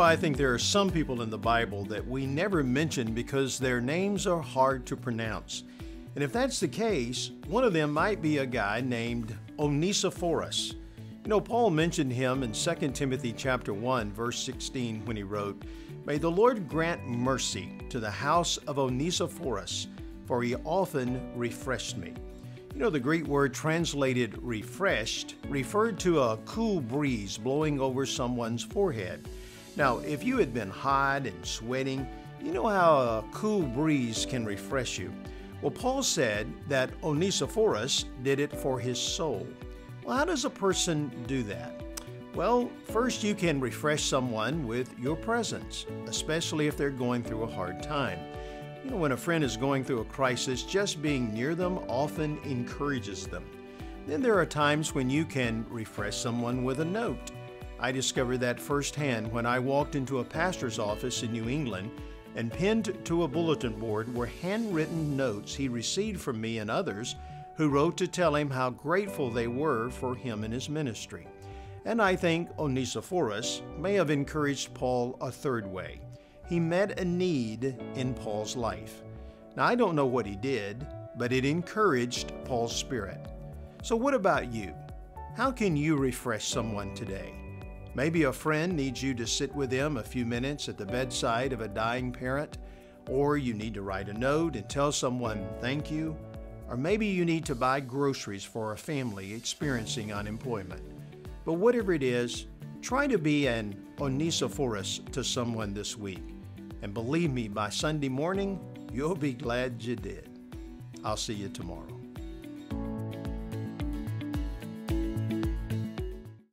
I think there are some people in the Bible that we never mention because their names are hard to pronounce. And if that's the case, one of them might be a guy named Onesiphorus. Paul mentioned him in 2 Timothy chapter 1, verse 16 when he wrote, "May the Lord grant mercy to the house of Onesiphorus, for he often refreshed me." The Greek word translated refreshed referred to a cool breeze blowing over someone's forehead. Now, if you had been hot and sweating, you know how a cool breeze can refresh you. Well, Paul said that Onesiphorus did it for his soul. Well, how does a person do that? Well, first you can refresh someone with your presence, especially if they're going through a hard time. When a friend is going through a crisis, just being near them often encourages them. Then there are times when you can refresh someone with a note. I discovered that firsthand when I walked into a pastor's office in New England and pinned to a bulletin board were handwritten notes he received from me and others who wrote to tell him how grateful they were for him and his ministry. And I think Onesiphorus may have encouraged Paul a third way. He met a need in Paul's life. Now, I don't know what he did, but it encouraged Paul's spirit. So what about you? How can you refresh someone today? Maybe a friend needs you to sit with them a few minutes at the bedside of a dying parent, or you need to write a note and tell someone thank you, or maybe you need to buy groceries for a family experiencing unemployment. But whatever it is, try to be an Onesiphorus to someone this week. And believe me, by Sunday morning, you'll be glad you did. I'll see you tomorrow.